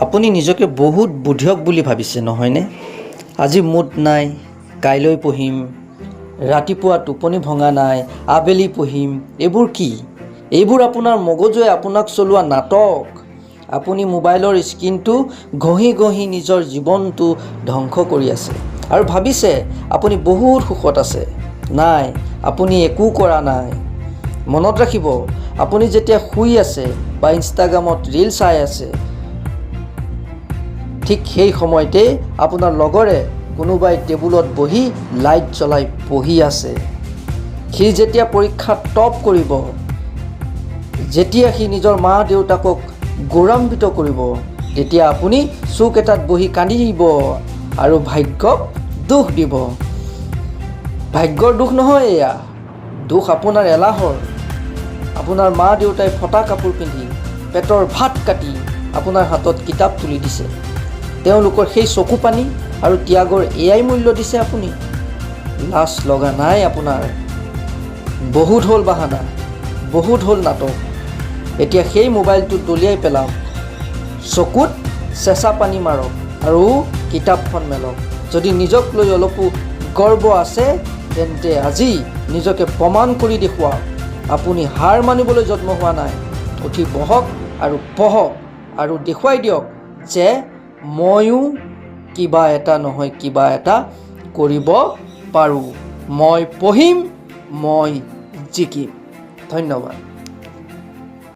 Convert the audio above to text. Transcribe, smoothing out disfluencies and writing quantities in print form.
আপুনি নিজকে বহুত বুধিয়ক বুলি ভাবিছে নহয়নে? আজি মুড নাই, কাইলৈ পঢ়িম, ৰাতিপুৱা টোপনি ভঙা নাই, আবেলি পঢ়িম, এইবোৰ কি? এইবোৰ আপোনাৰ মগজুৱে আপোনাক চলোৱা নাটক। আপুনি মোবাইলৰ স্ক্ৰীনটো ঘঁহি ঘঁহি নিজৰ জীৱনটো ধ্বংস কৰি আছে আৰু ভাবিছে আপুনি বহুত সুখত আছে। নাই, আপুনি একো কৰা নাই। মনত ৰাখিব, আপুনি যেতিয়া শুই আছে বা ইনষ্টাগ্ৰামত ৰীল চাই আছে, ঠিক সেই সময়তে আপোনাৰ লগৰে কোনোবাই টেবুলত বহি লাইট জ্বলাই পঢ়ি আছে। সি যেতিয়া পৰীক্ষাত টপ কৰিব, যেতিয়া সি নিজৰ মা দেউতাকক গৌৰৱান্বিত কৰিব, তেতিয়া আপুনি চুক এটাত বহি কান্দিব আৰু ভাগ্যক দোষ দিব। ভাগ্যৰ দোষ নহয় এয়া, দোষ আপোনাৰ এলাহৰ। আপোনাৰ মা দেউতাই ফটা কাপোৰ পিন্ধি, পেটৰ ভাত কাটি আপোনাৰ হাতত কিতাপ তুলি দিছে। তেওঁলোকৰ সেই চকু পানী আৰু ত্যাগৰ এয়াই মূল্য দিছে আপুনি। লাজ লগা নাই আপোনাৰ? বহুত হ'ল বাহানা, বহুত হ'ল নাটক। এতিয়া সেই মোবাইলটো দলিয়াই পেলাওক, চকুত চেঁচা পানী মাৰক আৰু কিতাপখন মেলক। যদি নিজক লৈ অলপো গৰ্ব আছে, তেন্তে আজি নিজকে প্ৰমাণ কৰি দেখুৱাওক। আপুনি হাৰ মানিবলৈ জন্ম হোৱা নাই। উঠি বহক আৰু পঢ়ক আৰু দেখুৱাই দিয়ক যে ময়ো কিবা এটা নহয় কিবা এটা কৰিব পাৰোঁ। মই পঢ়িম, মই জিকিম। ধন্যবাদ।